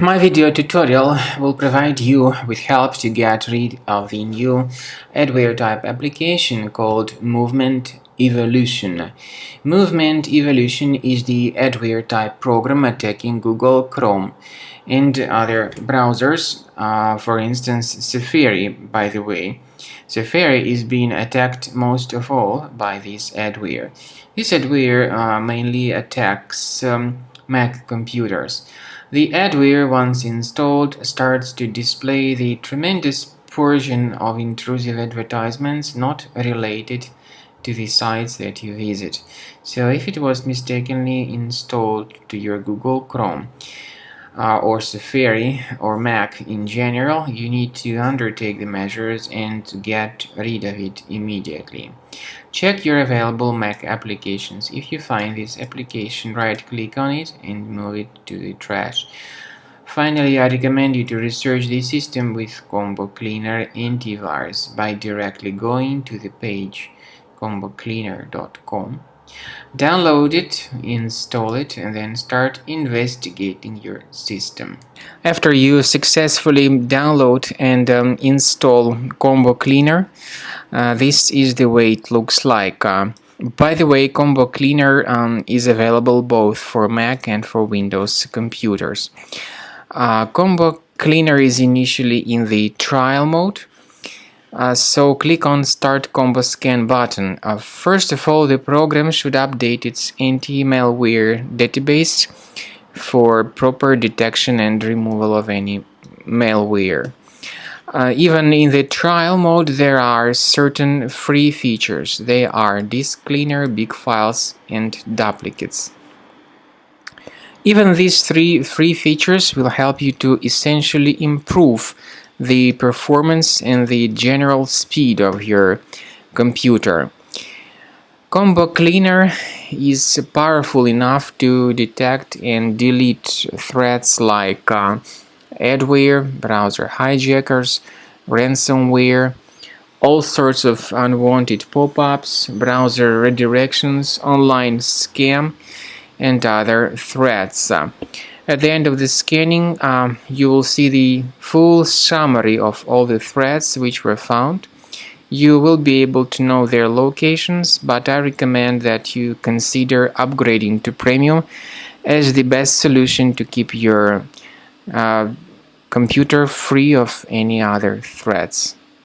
My video tutorial will provide you with help to get rid of the new adware type application called MovementEvolution. MovementEvolution is the adware type program attacking Google Chrome and other browsers, for instance Safari, by the way. Safari is being attacked most of all by this adware. This adware mainly attacks Mac computers. The adware, once installed, starts to display the tremendous portion of intrusive advertisements not related to the sites that you visit. So if it was mistakenly installed to your Google Chrome or Safari or Mac in general, you need to undertake the measures and to get rid of it immediately. Check your available Mac applications. If you find this application, right-click on it and move it to the trash. Finally, I recommend you to research the system with Combo Cleaner Antivirus by directly going to the page combocleaner.com. Download it, install it, and then start investigating your system. After you successfully download and install Combo Cleaner, this is the way it looks like. By the way, Combo Cleaner is available both for Mac and for Windows computers. Combo Cleaner is initially in the trial mode. So click on Start Combo Scan button. First of all, the program should update its anti-malware database for proper detection and removal of any malware. Even in the trial mode, there are certain free features. They are Disk Cleaner, Big Files, and Duplicates. Even these three free features will help you to essentially improve the performance and the general speed of your computer. Combo Cleaner is powerful enough to detect and delete threats like adware, browser hijackers, ransomware, all sorts of unwanted pop-ups, browser redirections, online scam, and other threats. At the end of the scanning, you will see the full summary of all the threats which were found. You will be able to know their locations, but I recommend that you consider upgrading to Premium as the best solution to keep your computer free of any other threats.